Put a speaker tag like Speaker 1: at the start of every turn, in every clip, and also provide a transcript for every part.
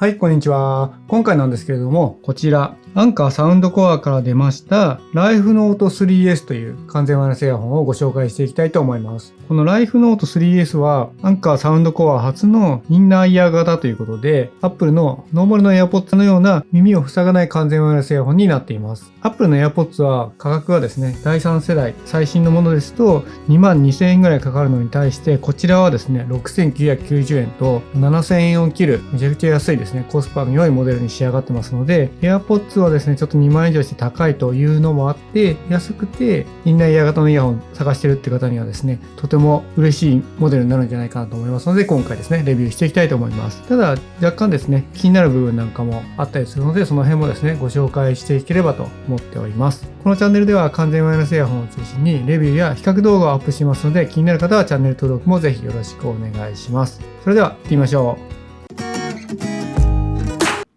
Speaker 1: はい、こんにちは。今回なんですけれども、こちら、アンカーサウンドコアから出ました、ライフノート 3S という完全ワイヤレスイヤホンをご紹介していきたいと思います。このライフノート 3S は、アンカーサウンドコア初のインナーイヤー型ということで、Apple のノーマルの AirPods のような耳を塞がない完全ワイヤレスイヤホンになっています。Apple の AirPods は価格がですね、第3世代、最新のものですと22,000円ぐらいかかるのに対して、こちらはですね、6,990円と7,000円を切る、めちゃくちゃ安いですね、コスパの良いモデルに仕上がってますので、AirPods はですね、ちょっと2万円以上して高いというのもあって、安くてインナーイヤー型のイヤホン探してるって方にはですね、とても嬉しいモデルになるんじゃないかなと思いますので、今回ですね、レビューしていきたいと思います。ただ、若干ですね、気になる部分なんかもあったりするので、その辺もですね、ご紹介していければと思っております。このチャンネルでは完全ワイヤレスイヤホンを中心にレビューや比較動画をアップしますので、気になる方はチャンネル登録もぜひよろしくお願いします。それでは行ってみましょう。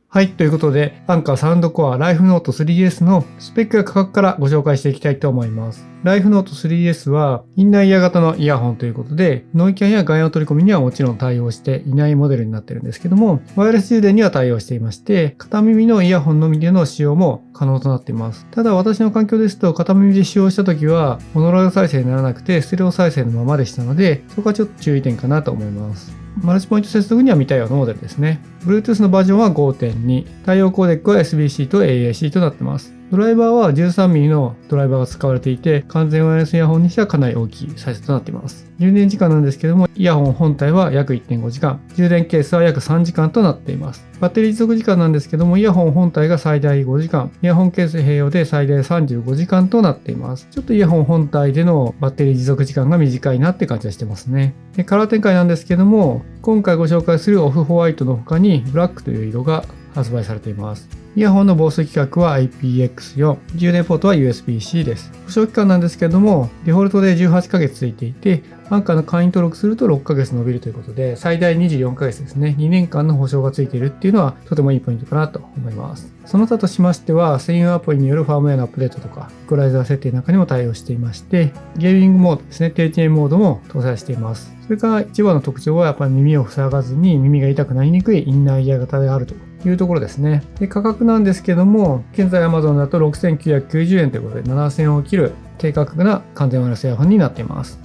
Speaker 1: はい。ということで、アンカーサウンドコアライフノート 3S のスペックや価格からご紹介していきたいと思います。ライフノート 3S はインナーイヤー型のイヤホンということで、ノイキャンや外音取り込みにはもちろん対応していないモデルになってるんですけども、ワイヤレス充電には対応していまして、片耳のイヤホンのみでの使用も可能となっています。ただ私の環境ですと、片耳で使用した時は、モノラル再生にならなくて、ステレオ再生のままでしたので、そこはちょっと注意点かなと思います。マルチポイント接続には似たようなモデルですね。Bluetooth のバージョンは 5.2。対応コーデックは SBC と AAC となっています。ドライバーは 13mm のドライバーが使われていて、完全ワイヤレスイヤホンにしてはかなり大きいサイズとなっています。充電時間なんですけども、イヤホン本体は約 1.5 時間、充電ケースは約3時間となっています。バッテリー持続時間なんですけども、イヤホン本体が最大5時間、イヤホンケース併用で最大35時間となっています。ちょっとイヤホン本体でのバッテリー持続時間が短いなって感じがしてますね。で、カラー展開なんですけども、今回ご紹介するオフホワイトの他にブラックという色が発売されています。イヤホンの防水規格は IPX4、充電ポートは USB-C です。保証期間なんですけれども、デフォルトで18ヶ月ついていて、アンカーの会員登録すると6ヶ月伸びるということで、最大24ヶ月ですね、2年間の保証がついているっていうのはとてもいいポイントかなと思います。その他としましては、専用アプリによるファームウェアのアップデートとか、イコライザー設定なんかにも対応していまして、ゲーミングモードですね、低遅延モードも搭載しています。それから一番の特徴はやっぱり耳を塞がずに耳が痛くなりにくいインナーイヤー型であるというところですね。で、価格なんですけども、現在 Amazon だと 6,990 円ということで7,000円を切る低価格な完全ワイヤレスイヤホンになっています。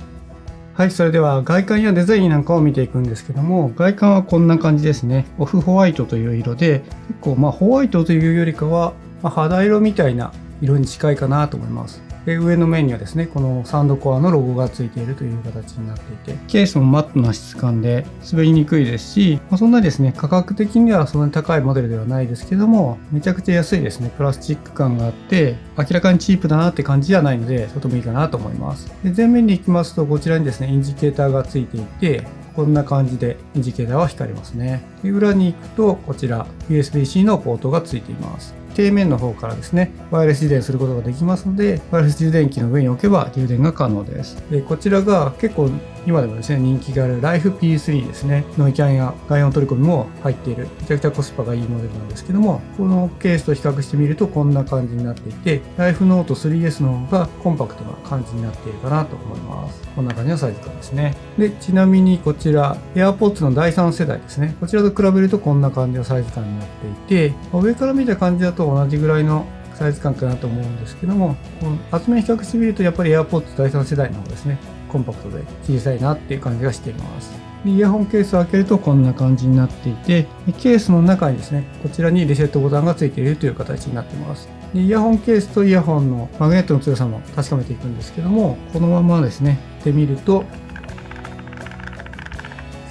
Speaker 1: はい、それでは外観やデザインなんかを見ていくんですけども、外観はこんな感じですね。オフホワイトという色で、結構ホワイトというよりかは、肌色みたいな色に近いかなと思います。で、上の面にはですね、このサウンドコアのロゴがついているという形になっていて、ケースもマットな質感で滑りにくいですし、そんなにですね、価格的にはそんなに高いモデルではないですけども、めちゃくちゃ安いですね。プラスチック感があって、明らかにチープだなって感じじゃないので、とてもいいかなと思います。で、前面に行きますと、こちらにですね、インジケーターがついていて、こんな感じでインジケーターは光りますね。で、裏に行くと、こちら USB-C のポートがついています。底面の方からですね、ワイヤレス充電することができますので、ワイヤレス充電器の上に置けば充電が可能です。で、こちらが結構今でもですね、人気がある Life P3 ですね。ノイキャンや外音取り込みも入っている、めちゃくちゃコスパがいいモデルなんですけども、このケースと比較してみるとこんな感じになっていて、Life Note 3S の方がコンパクトな感じになっているかなと思います。こんな感じのサイズ感ですね。で、ちなみにこちら、AirPods の第3世代ですね。こちらと比べるとこんな感じのサイズ感になっていて、上から見た感じだと同じぐらいのサイズ感かなと思うんですけども、この厚め比較してみるとやっぱり AirPods 第3世代の方ですね、コンパクトで小さいなっていう感じがしています。イヤホンケースを開けるとこんな感じになっていて、ケースの中にですね、こちらにリセットボタンがついているという形になっています。で、イヤホンケースとイヤホンのマグネットの強さも確かめていくんですけども、このままですね、振ってみると、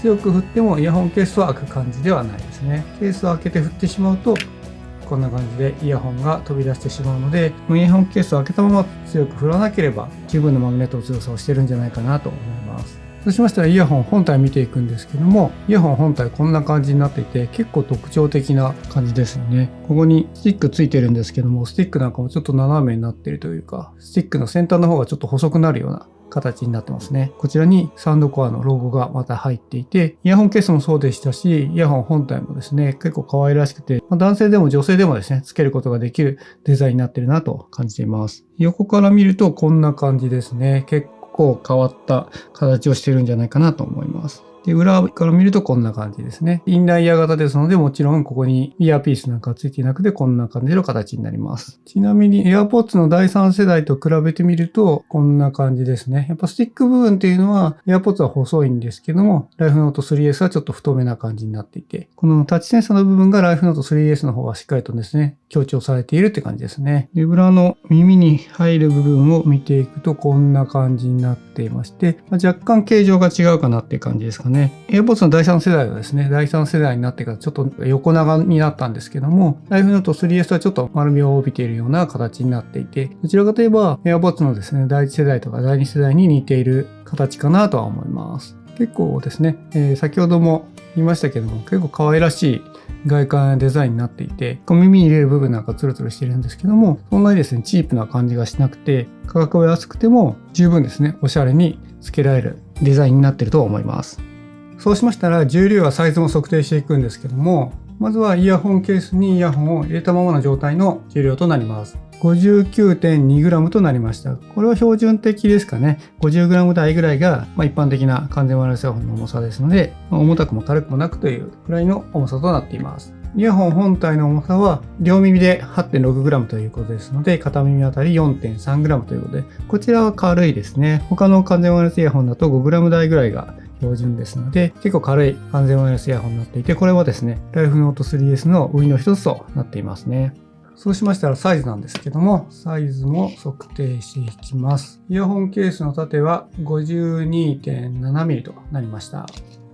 Speaker 1: 強く振ってもイヤホンケースは開く感じではないですね。ケースを開けて振ってしまうと、こんな感じでイヤホンが飛び出してしまうので、イヤホンケースを開けたまま強く振らなければ十分なマグネットの強さをしてるんじゃないかなと思います。そうしましたらイヤホン本体見ていくんですけども、イヤホン本体こんな感じになっていて、結構特徴的な感じですよね。ここにスティックついてるんですけども、スティックなんかもちょっと斜めになっているというか、スティックの先端の方がちょっと細くなるような形になってますね。こちらにサウンドコアのロゴがまた入っていて、イヤホンケースもそうでしたし、イヤホン本体もですね、結構可愛らしくて、男性でも女性でもですね、つけることができるデザインになってるなと感じています。横から見るとこんな感じですね。結構変わった形をしてるんじゃないかなと思います。で、裏から見るとこんな感じですね。インナーイヤー型ですので、もちろんここにイヤーピースなんかついていなくて、こんな感じの形になります。ちなみに AirPods の第3世代と比べてみると、こんな感じですね。やっぱスティック部分っていうのは、AirPods は細いんですけども、ライフノート 3S はちょっと太めな感じになっていて、このタッチセンサーの部分がライフノート 3S の方はしっかりとですね、強調されているって感じですね。で、裏の耳に入る部分を見ていくと、こんな感じになっていまして、若干形状が違うかなっていう感じですかね。AirPods の第3世代はですね、第3世代になってからちょっと横長になったんですけども、ライフノート 3S はちょっと丸みを帯びているような形になっていて、どちらかといえば AirPods のですね、第1世代とか第2世代に似ている形かなとは思います。結構ですね、先ほども言いましたけども、結構可愛らしい外観やデザインになっていて、耳に入れる部分なんかツルツルしてるんですけども、そんなにですね、チープな感じがしなくて、価格は安くても十分ですね、おしゃれにつけられるデザインになっていると思います。そうしましたら、重量やサイズも測定していくんですけども、まずはイヤホンケースにイヤホンを入れたままの状態の重量となります。59.2g となりました。これは標準的ですかね。50g 台ぐらいが、一般的な完全ワイヤレスイヤホンの重さですので、重たくも軽くもなくというくらいの重さとなっています。イヤホン本体の重さは両耳で 8.6g ということですので、片耳あたり 4.3g ということで、こちらは軽いですね。他の完全ワイヤレスイヤホンだと 5g 台ぐらいが標準ですので、結構軽い完全ワイヤレスイヤホンになっていて、これはですね、ライフノート 3S の売りの一つとなっていますね。そうしましたらサイズなんですけども、サイズも測定していきます。イヤホンケースの縦は 52.7mm となりました。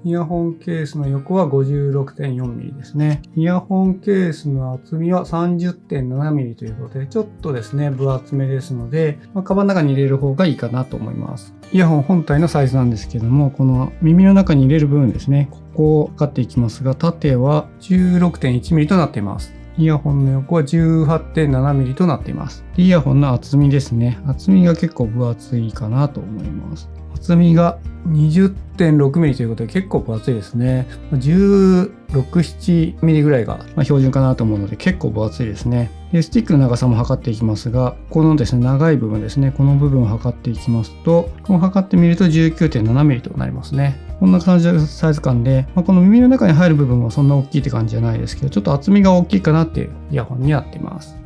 Speaker 1: イヤホンケースの横は 56.4mm ですね。イヤホンケースの厚みは 30.7mm ということで、ちょっとですね、分厚めですので、カバンの中に入れる方がいいかなと思います。イヤホン本体のサイズなんですけども、この耳の中に入れる部分ですね、ここを測っていきますが、縦は 16.1mm となっています。イヤホンの横は 18.7mm となっています。イヤホンの厚みですね。厚みが結構分厚いかなと思います。厚みが 20.6mm ということで結構分厚いですね。16、7mm ぐらいが標準かなと思うので結構分厚いですね。で、スティックの長さも測っていきますが、このですね、長い部分ですね、この部分を測っていきますと、こう測ってみると 19.7mm となりますね。こんな感じのサイズ感で、この耳の中に入る部分はそんな大きいって感じじゃないですけど、ちょっと厚みが大きいかなっていうイヤホンになっています。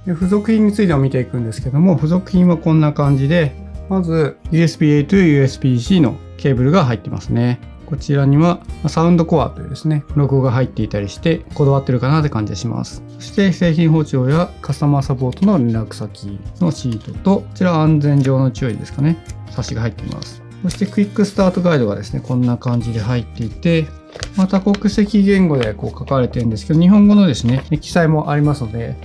Speaker 1: で、付属品についても見ていくんですけども、付属品はこんな感じで、まず USB-A to USB-C のケーブルが入ってますね。こちらにはサウンドコアというですね、ロゴが入っていたりしてこだわってるかなって感じがします。そして製品保証やカスタマーサポートの連絡先のシートと、こちら安全上の注意ですかね、冊子が入っています。そしてクイックスタートガイドがですね、こんな感じで入っていて、多国籍言語で書かれてるんですけど、日本語のですね、記載もありますので、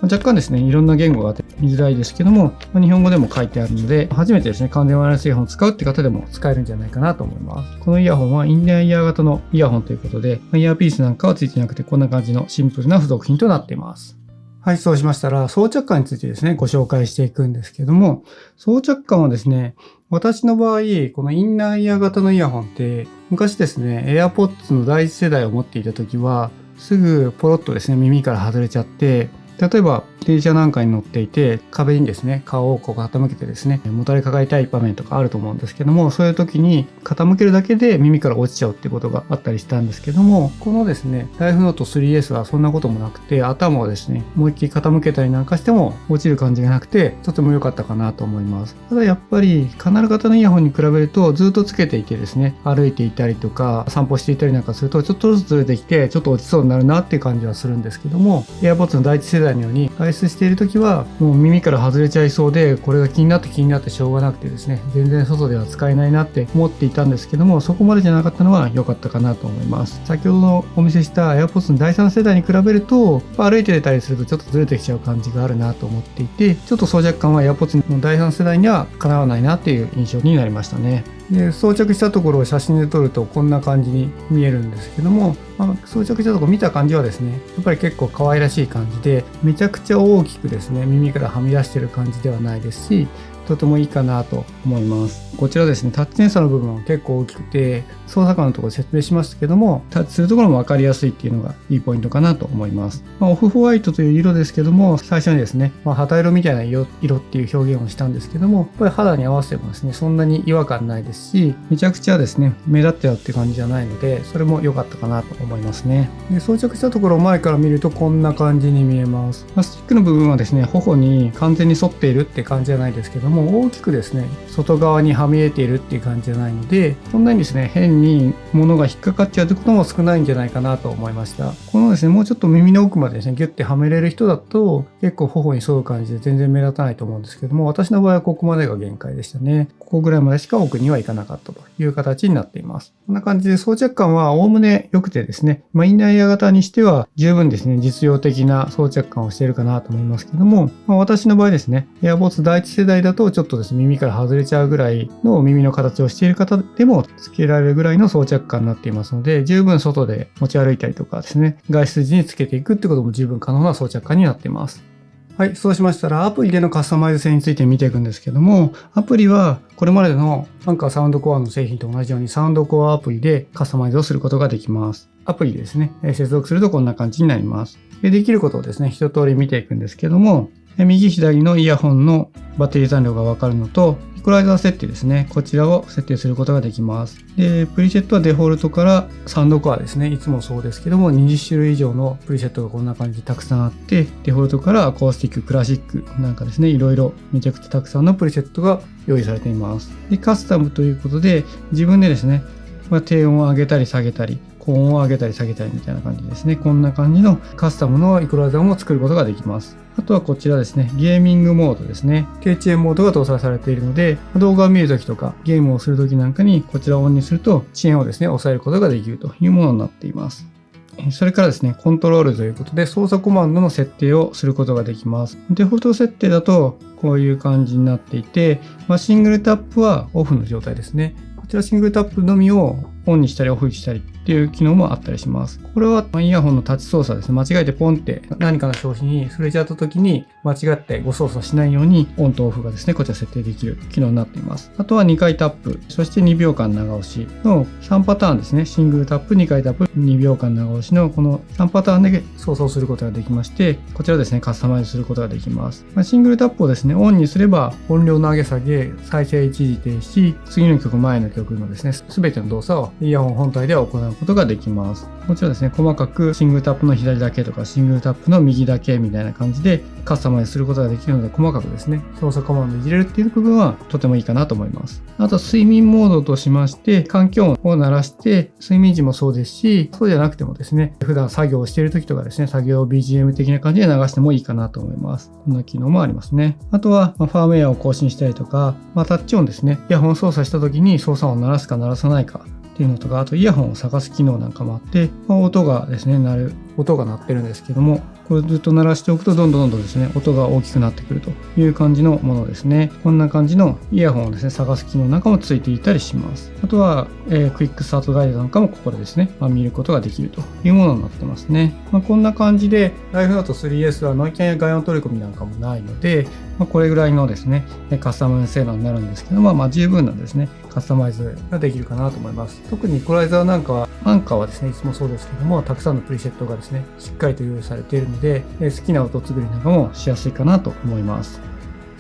Speaker 1: 若干ですね、いろんな言語があって見づらいですけども、日本語でも書いてあるので、初めてですね、完全ワイヤレスイヤホンを使うって方でも使えるんじゃないかなと思います。このイヤホンはインナーイヤー型のイヤホンということで、イヤーピースなんかはついてなくて、こんな感じのシンプルな付属品となっています。はい、そうしましたら、装着感についてですね、ご紹介していくんですけども、装着感はですね、私の場合、このインナーイヤー型のイヤホンって、昔ですね、AirPods の第一世代を持っていた時は、すぐポロッとですね、耳から外れちゃって、例えば電車なんかに乗っていて壁にですね顔を傾けてですねもたれかかりたい場面とかあると思うんですけども、そういう時に傾けるだけで耳から落ちちゃうってことがあったりしたんですけども、このですねライフノート 3S はそんなこともなくて、頭をですね思いっきり傾けたりなんかしても落ちる感じがなくてとても良かったかなと思います。ただやっぱりカナル型のイヤホンに比べるとずっとつけていてですね歩いていたりとか散歩していたりなんかするとちょっとずつずれてきてちょっと落ちそうになるなっていう感じはするんですけども、 AirPods の第一世代のように外出している時はもう耳から外れちゃいそうで、これが気になってしょうがなくてですね全然外では使えないなって思っていたんですけども、そこまでじゃなかったのは良かったかなと思います。先ほどのお見せした AirPods の第3世代に比べると歩いてたりするとちょっとずれてきちゃう感じがあるなと思っていて、ちょっと装着感は AirPods の第3世代にはかなわないなっていう印象になりましたね。で、装着したところを写真で撮るとこんな感じに見えるんですけども、装着したところ見た感じはですねやっぱり結構可愛らしい感じで、めちゃくちゃ大きくですね耳からはみ出してる感じではないですし、とてもいいかなと思います。こちらですね、タッチセンサーの部分は結構大きくて、操作感のところで説明しましたけども、タッチするところも分かりやすいっていうのがいいポイントかなと思います。オフホワイトという色ですけども、最初にですね、旗色みたいな色っていう表現をしたんですけども、これ肌に合わせてもですね、そんなに違和感ないですし、めちゃくちゃですね、目立ってよって感じじゃないので、それも良かったかなと思いますね。で、装着したところを前から見るとこんな感じに見えます。スティックの部分はですね、頬に完全に沿っているって感じじゃないですけども、大きくですね、外側にはみ出ているっていう感じじゃないので、そんなにですね、変に物が引っかかっちゃうということも少ないんじゃないかなと思いました。このですね、もうちょっと耳の奥までですね、ギュッてはめれる人だと、結構頬に沿う感じで全然目立たないと思うんですけども、私の場合はここまでが限界でしたね。ここぐらいまでしか奥にはいかなかったという形になっています。こんな感じで装着感はおおむね良くてですね、インナーイヤー型にしては十分ですね、実用的な装着感をしているかなと思いますけども、私の場合ですね、AirPods第一世代だとちょっとですね、耳から外れちゃうぐらいの耳の形をしている方でもつけられるぐらいの装着感になっていますので、十分外で持ち歩いたりとかですね、外出時につけていくってことも十分可能な装着感になっています。はい、そうしましたらアプリでのカスタマイズ性について見ていくんですけども、アプリはこれまでのアンカーサウンドコアの製品と同じようにサウンドコアアプリでカスタマイズをすることができます。アプリですね、接続するとこんな感じになります。できることをですね、一通り見ていくんですけども、右左のイヤホンのバッテリー残量がわかるのと、イコライザー設定ですね。こちらを設定することができます。で、プリセットはデフォルトからサウンドコアですね。いつもそうですけども、20種類以上のプリセットがこんな感じでたくさんあって、デフォルトからアコースティック、クラシックなんかですね、いろいろめちゃくちゃたくさんのプリセットが用意されています。で、カスタムということで、自分でですね、低音を上げたり下げたり、高音を上げたり下げたりみたいな感じですね。こんな感じのカスタムのイコライザーも作ることができます。あとはこちらですね、ゲーミングモードですね。低遅延モードが搭載されているので、動画を見るときとかゲームをするときなんかにこちらをオンにすると遅延をですね、抑えることができるというものになっています。それからですね、コントロールということで操作コマンドの設定をすることができます。デフォルト設定だとこういう感じになっていて、シングルタップはオフの状態ですね。こちらシングルタップのみをオンにしたりオフにしたりっていう機能もあったりします。これはイヤホンのタッチ操作ですね。間違えてポンって何かの商品に触れちゃった時に間違ってご操作しないようにオンとオフがですね、こちら設定できる機能になっています。あとは2回タップ、そして2秒間長押しの3パターンですね。シングルタップ、2回タップ、2秒間長押しのこの3パターンで操作することができまして、こちらですね、カスタマイズすることができます。シングルタップをですね、オンにすれば音量の上げ下げ、再生一時停止、次の曲、前の曲のですね、すべての動作をイヤホン本体では行うことができます。もちろんですね、細かくシングルタップの左だけとかシングルタップの右だけみたいな感じでカスタマイズすることができるので、細かくですね、操作コマンドを入れるっていう部分はとてもいいかなと思います。あと睡眠モードとしまして、環境音を鳴らして睡眠時もそうですし、そうじゃなくてもですね、普段作業をしている時とかですね、作業 BGM 的な感じで流してもいいかなと思います。こんな機能もありますね。あとはファームウェアを更新したりとか、タッチ音ですね、イヤホン操作した時に操作音を鳴らすか鳴らさないかっていうのとか、あとイヤホンを探す機能なんかもあって、音がですね、音が鳴ってるんですけども、これずっと鳴らしておくとどんどんですね、音が大きくなってくるという感じのものですね。こんな感じのイヤホンをですね、探す機能なんかもついていたりします。あとは、クイックスタートガイドなんかもここでですね、見ることができるというものになってますね。こんな感じで、ライフノート 3S はノイキャンや外音取り込みなんかもないので、これぐらいのですね、カスタマイズ性能になるんですけども、十分なですね、カスタマイズができるかなと思います。特にイコライザーなんかは、アンカーはですね、いつもそうですけども、たくさんのプリセットがですね、しっかりと用意されているので、好きな音作りなんかもしやすいかなと思います。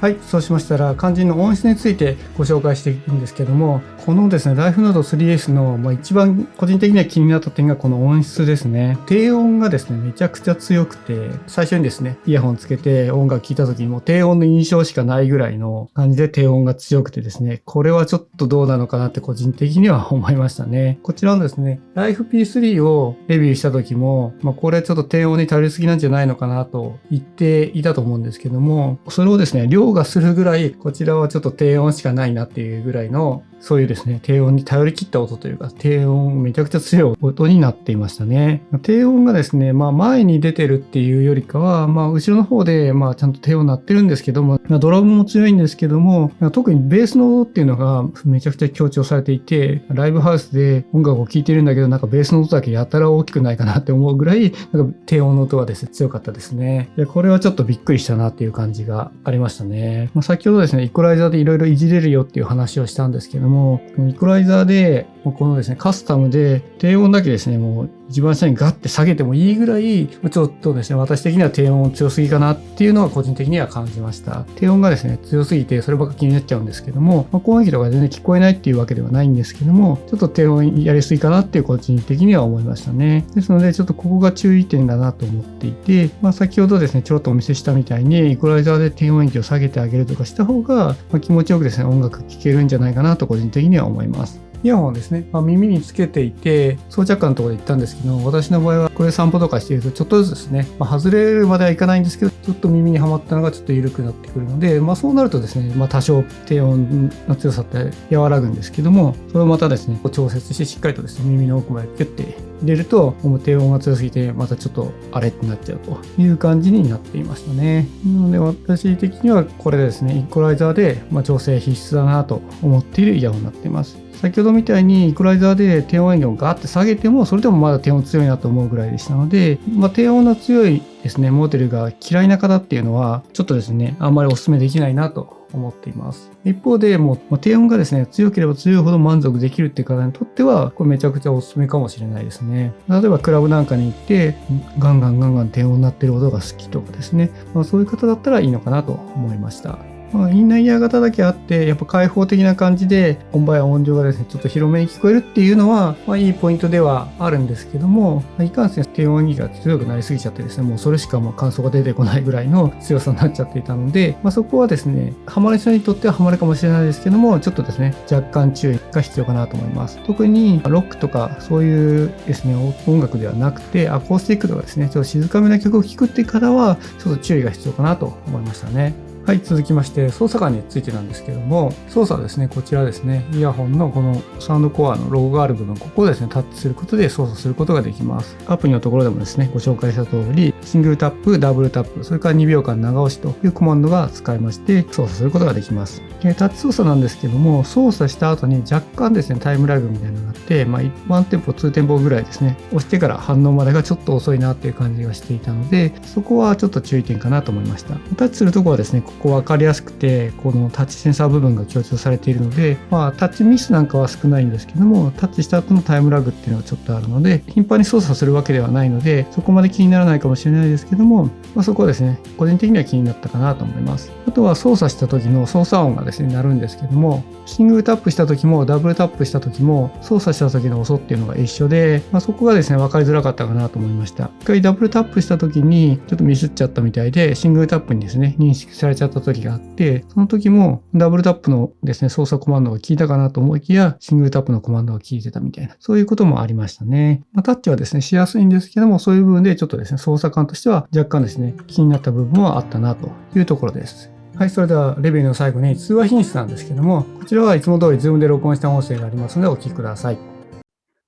Speaker 1: はい、そうしましたら肝心の音質についてご紹介していくんですけども、このですね、ライフノート 3S の一番個人的には気になった点がこの音質ですね。低音がですね、めちゃくちゃ強くて、最初にですね、イヤホンつけて音楽聴いた時にも低音の印象しかないぐらいの感じで低音が強くてですね、これはちょっとどうなのかなって個人的には思いましたね。こちらのですね、ライフ P3 をレビューした時も、これちょっと低音に頼りすぎなんじゃないのかなと言っていたと思うんですけども、それをですね、凌駕するぐらい、こちらはちょっと低音しかないなっていうぐらいのそういうですね、低音に頼り切った音というか、低音めちゃくちゃ強い音になっていましたね。低音がですね、前に出てるっていうよりかは、後ろの方でちゃんと低音鳴ってるんですけども、ドラムも強いんですけども、特にベースの音っていうのがめちゃくちゃ強調されていて、ライブハウスで音楽を聴いてるんだけど、なんかベースの音だけやたら大きくないかなって思うぐらい、なんか低音の音がですね、強かったですね。で、これはちょっとびっくりしたなっていう感じがありましたね。先ほどですね、イコライザーでいろいろいじれるよっていう話をしたんですけども、このイコライザーで、このですね、カスタムで低音だけですね、もう一番下にガッて下げてもいいぐらい、ちょっとですね、私的には低音強すぎかなっていうのは個人的には感じました。低音がですね、強すぎてそればっか気になっちゃうんですけども、高音域とか全然聞こえないっていうわけではないんですけども、ちょっと低音やりすぎかなっていう個人的には思いましたね。ですので、ちょっとここが注意点だなと思っていて、先ほどですね、ちょろっとお見せしたみたいに、イコライザーで低音域を下げてあげるとかした方が、気持ちよくですね、音楽聴けるんじゃないかなと個人的には思います。イヤホンをですね、耳につけていて、装着感のところで言ったんですけど、私の場合はこれ散歩とかしているとちょっとずつですね、外れるまではいかないんですけど、ちょっと耳にはまったのがちょっと緩くなってくるので、そうなるとですね、多少低音の強さって和らぐんですけども、それをまたですね、調節してしっかりとですね、耳の奥までキュッて入れると、低音が強すぎて、またちょっとあれってなっちゃうという感じになっていましたね。なので私的にはこれでですね、イコライザーで調整必須だなと思っているイヤホンになっています。先ほどみたいにイコライザーで低音源をガーって下げても、それでもまだ低音強いなと思うぐらいでしたので、低音の強いですね、モデルが嫌いな方っていうのは、ちょっとですね、あんまりお勧めできないなと思っています。一方で、低音がですね、強ければ強いほど満足できるっていう方にとっては、これめちゃくちゃお勧めかもしれないですね。例えばクラブなんかに行って、ガンガン低音になってる音が好きとかですね、そういう方だったらいいのかなと思いました。インナーイヤー型だけあって、やっぱ開放的な感じで、音場や音量がですね、ちょっと広めに聞こえるっていうのは、いいポイントではあるんですけども、いかんせん低音域が強くなりすぎちゃってですね、もうそれしか感想が出てこないぐらいの強さになっちゃっていたので、そこはですね、ハマる人にとってはハマるかもしれないですけども、ちょっとですね、若干注意が必要かなと思います。特にロックとかそういうですね、音楽ではなくて、アコースティックとかですね、ちょっと静かめな曲を聴くっていう方は、ちょっと注意が必要かなと思いましたね。はい、続きまして操作感についてなんですけども、操作はですね、こちらですね、イヤホンのこのサウンドコアのロゴがある部分、ここをですね、タッチすることで操作することができます。アプリのところでもですね、ご紹介した通り、シングルタップ、ダブルタップ、それから2秒間長押しというコマンドが使えまして、操作することができます。タッチ操作なんですけども、操作した後に若干ですね、タイムラグみたいなのがあって、1テンポ、2テンポぐらいですね、押してから反応までがちょっと遅いなっていう感じがしていたので、そこはちょっと注意点かなと思いました。タッチするところはですね、ここ分かりやすくて、このタッチセンサー部分が強調されているので、タッチミスなんかは少ないんですけども、タッチした後のタイムラグっていうのはちょっとあるので、頻繁に操作するわけではないので、そこまで気にならないかもしれないですけども、そこはですね、個人的には気になったかなと思います。あとは操作した時の操作音がですね、鳴るんですけども、シングルタップした時もダブルタップした時も操作した時の音っていうのが一緒で、そこがですね、分かりづらかったかなと思いました。一回ダブルタップした時にちょっとミスっちゃったみたいで、シングルタップにですね、認識されちゃった時があって、その時もダブルタップのですね、操作コマンドが効いたかなと思いきや、シングルタップのコマンドが効いてたみたいな、そういうこともありましたね。タッチはですね、しやすいんですけども、そういう部分でちょっとですね、操作感としては若干ですね、気になった部分はあったなというところです。はい、それではレビューの最後に通話品質なんですけども、こちらはいつも通り Zoom で録音した音声がありますのでお聞きください。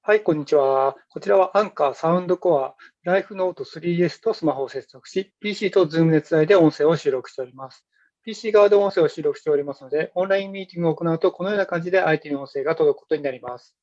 Speaker 1: はい、こんにちは。こちらはアンカーサウンドコア、ライフノート 3S とスマホを接続し、PC と Zoom でつないで音声を収録しております。PC 側で音声を収録しておりますので、オンラインミーティングを行うとこのような感じで相手の音声が届くことになります。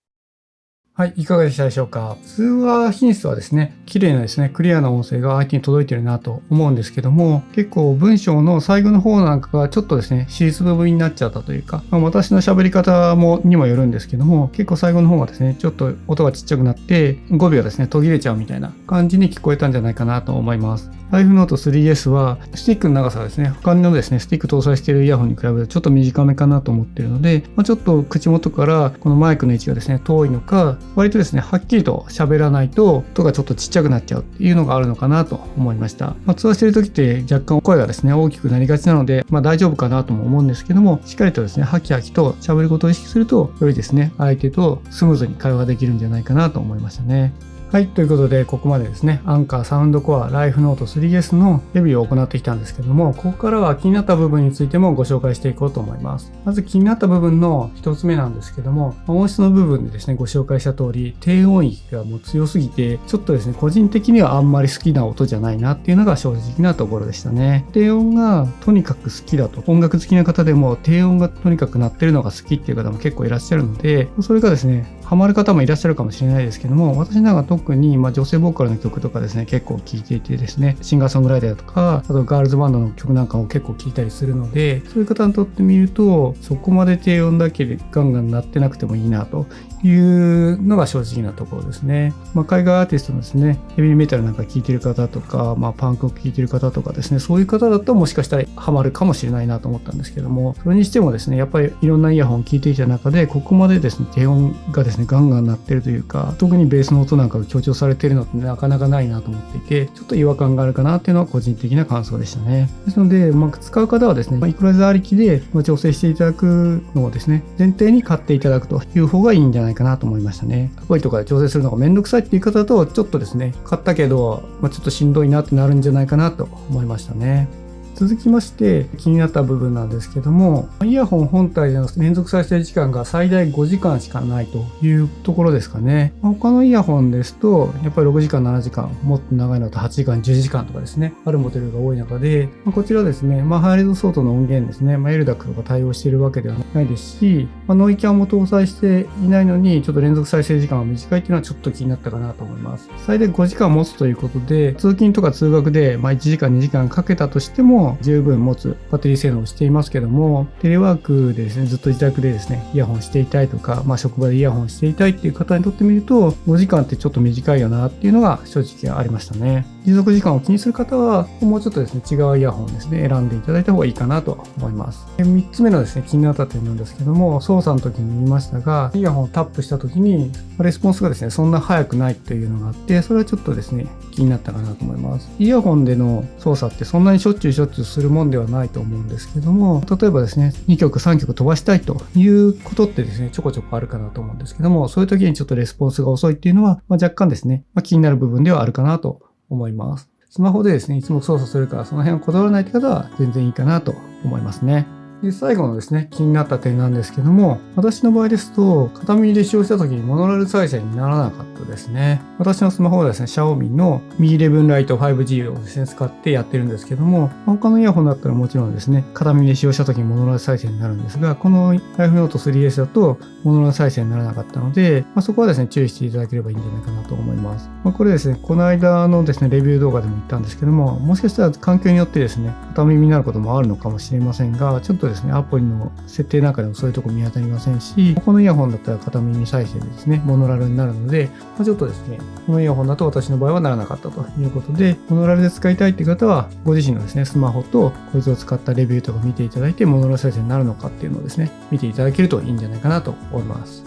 Speaker 1: はい、いかがでしたでしょうか。通話品質はですね、綺麗なですね、クリアな音声が相手に届いてるなと思うんですけども、結構文章の最後の方なんかがちょっとですね、シーズ部になっちゃったというか、私の喋り方にもよるんですけども、結構最後の方がですね、ちょっと音がちっちゃくなって、語尾がですね、途切れちゃうみたいな感じに聞こえたんじゃないかなと思います。ライフノート 3S はスティックの長さがですね、他のですね、スティック搭載しているイヤホンに比べるとちょっと短めかなと思っているので、ちょっと口元からこのマイクの位置がですね、遠いのか、割とですね、はっきりと喋らないと音がちょっとちっちゃくなっちゃうっていうのがあるのかなと思いました。通話している時って若干声がですね、大きくなりがちなので、大丈夫かなとも思うんですけども、しっかりとですね、ハキハキと喋ることを意識すると、よりですね、相手とスムーズに会話ができるんじゃないかなと思いましたね。はい、ということで、ここまでですね、アンカーサウンドコアライフノート 3S のレビューを行ってきたんですけども、ここからは気になった部分についてもご紹介していこうと思います。まず気になった部分の一つ目なんですけども、音質の部分でですね、ご紹介した通り、低音域がもう強すぎて、ちょっとですね、個人的にはあんまり好きな音じゃないなっていうのが正直なところでしたね。低音がとにかく好きだと、音楽好きな方でも低音がとにかく鳴ってるのが好きっていう方も結構いらっしゃるので、それがですね、ハマる方もいらっしゃるかもしれないですけども、私なんか特に女性ボーカルの曲とかですね、結構聴いていてですね、シンガーソングライターとか、あとガールズバンドの曲なんかも結構聴いたりするので、そういう方にとってみると、そこまで低音だけでガンガン鳴ってなくてもいいなというのが正直なところですね。海外アーティストのですね、ヘビーメタルなんか聴いてる方とか、パンクを聴いてる方とかですね、そういう方だともしかしたらハマるかもしれないなと思ったんですけども、それにしてもですね、やっぱりいろんなイヤホンを聴いていた中で、ここまでですね、低音がですね、ガンガン鳴ってるというか、特にベースの音なんかが強調されているのってなかなかないなと思っていて、ちょっと違和感があるかなっていうのは個人的な感想でしたね。ですので、使う方はですね、イコライザーありきで調整していただくのをですね、前提に買っていただくという方がいいんじゃないかなと思いましたね。アプリとかで調整するのがめんどくさいっていう方だと、ちょっとですね、買ったけど、ちょっとしんどいなってなるんじゃないかなと思いましたね。続きまして気になった部分なんですけども、イヤホン本体での連続再生時間が最大5時間しかないというところですかね。他のイヤホンですとやっぱり6時間7時間、もっと長いのだと8時間10時間とかですね、あるモデルが多い中で、こちらですね、ハイレゾ相当の音源ですね、LDAC とか対応しているわけではないですし、ノイキャンも搭載していないのにちょっと連続再生時間が短いっていうのはちょっと気になったかなと思います。最大5時間持つということで、通勤とか通学で1時間2時間かけたとしても十分持つバッテリー性能をしていますけども、テレワークでですね、ずっと自宅でですね、イヤホンしていたいとか、職場でイヤホンしていたいっていう方にとってみると、5時間ってちょっと短いよなっていうのが正直ありましたね。持続時間を気にする方は、もうちょっとですね、違うイヤホンですね、選んでいただいた方がいいかなと思います。3つ目のですね、気になった点なんですけども、操作の時に言いましたが、イヤホンをタップした時に、レスポンスがですね、そんな速くないというのがあって、それはちょっとですね、気になったかなと思います。イヤホンでの操作ってそんなにしょっちゅうするもんではないと思うんですけども、例えばですね、2曲3曲飛ばしたいということってですね、ちょこちょこあるかなと思うんですけども、そういう時にちょっとレスポンスが遅いっていうのは、若干ですね、気になる部分ではあるかなと思います。スマホでですね、いつも操作するからその辺をこだわらないって方は全然いいかなと思いますね。で、最後のですね、気になった点なんですけども、私の場合ですと、片耳で使用した時にモノラル再生にならなかったですね。私のスマホはですね、Xiaomi の Mi 11 Lite 5G をですね、使ってやってるんですけども、他のイヤホンだったらもちろんですね、片耳で使用した時にモノラル再生になるんですが、この Life Note 3S だとモノラル再生にならなかったので、そこはですね、注意していただければいいんじゃないかなと思います。これですね、この間のですね、レビュー動画でも言ったんですけども、もしかしたら環境によってですね、片耳になることもあるのかもしれませんが、ちょっとですね、アプリの設定なんかでもそういうとこ見当たりませんし、このイヤホンだったら片耳再生でですね、モノラルになるので、ちょっとですね、このイヤホンだと私の場合はならなかったということで、モノラルで使いたいっていう方は、ご自身のですね、スマホとこいつを使ったレビューとか見ていただいて、モノラル再生になるのかっていうのをですね、見ていただけるといいんじゃないかなと思います。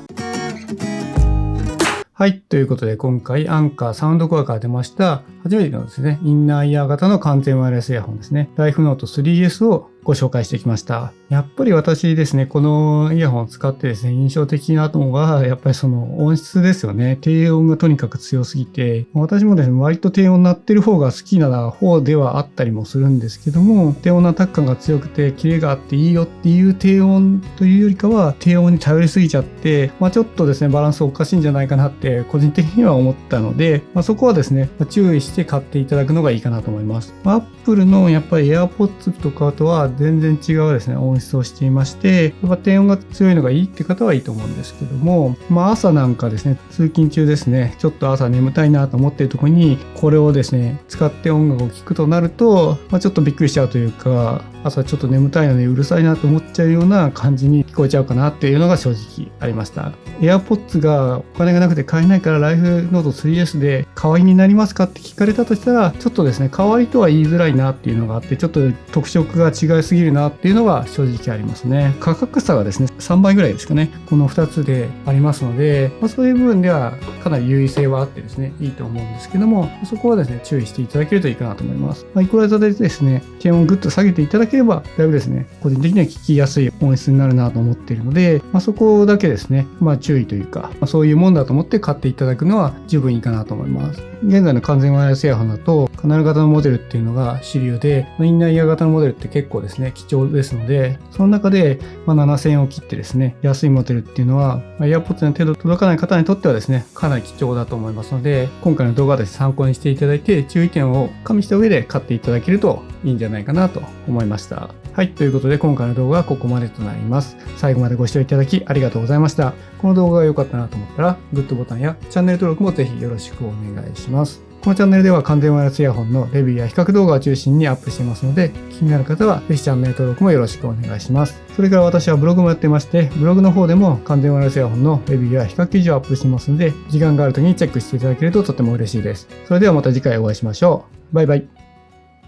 Speaker 1: はい。ということで、今回、アンカーサウンドコアから出ました、初めてのですね、インナーイヤー型の完全ワイヤレスイヤホンですね、ライフノート 3S をご紹介してきました。やっぱり私ですね、このイヤホンを使ってですね、印象的なのが、やっぱりその音質ですよね。低音がとにかく強すぎて、私もですね、割と低音鳴ってる方が好きな方ではあったりもするんですけども、低音のアタック感が強くて、キレがあっていいよっていう低音というよりかは、低音に頼りすぎちゃって、ちょっとですね、バランスおかしいんじゃないかなって、個人的には思ったので、そこはですね、注意して買っていただくのがいいかなと思います。Apple のやっぱり AirPods とかとは全然違うですね、音質をしていまして、やっぱ低音が強いのがいいって方はいいと思うんですけども、朝なんかですね、通勤中ですね、ちょっと朝眠たいなと思っているところに、これをですね、使って音楽を聴くとなると、ちょっとびっくりしちゃうというか、朝ちょっと眠たいのでうるさいなと思っちゃうような感じに聞こえちゃうかなっていうのが正直ありました。AirPods がお金がなくて買えないから Life Note 3S で代わりになりますかって聞かれたとしたら、ちょっとですね、代わりとは言いづらいなっていうのがあって、ちょっと特色が違いすぎるなっていうのが正直ありますね。価格差がですね、3倍ぐらいですかね、この2つでありますので、そういう部分ではかなり優位性はあってですね、いいと思うんですけども、そこはですね、注意していただけるといいかなと思います。イコライザーでですね、低音をグッと下げていただけければ、だいぶですね、個人的には聞きやすい音質になるなと思っているので、そこだけですね、注意というか、そういうもんだと思って買っていただくのは十分いいかなと思います。現在の完全ワイヤレスイヤホンだと、カナル型のモデルっていうのが主流で、インナーイヤー型のモデルって結構ですね、貴重ですので、その中で、7000円を切ってですね、安いモデルっていうのは、AirPods の手の届かない方にとってはですね、かなり貴重だと思いますので、今回の動画で参考にしていただいて、注意点を加味した上で買っていただけるといいんじゃないかなと思いました。はい、ということで今回の動画はここまでとなります。最後までご視聴いただきありがとうございました。この動画が良かったなと思ったら、グッドボタンやチャンネル登録もぜひよろしくお願いします。このチャンネルでは完全ワイヤレスイヤホンのレビューや比較動画を中心にアップしていますので、気になる方はぜひチャンネル登録もよろしくお願いします。それから私はブログもやってまして、ブログの方でも完全ワイヤレスイヤホンのレビューや比較記事をアップしていますので、時間がある時にチェックしていただけるととても嬉しいです。それではまた次回お会いしましょう。バイバイ。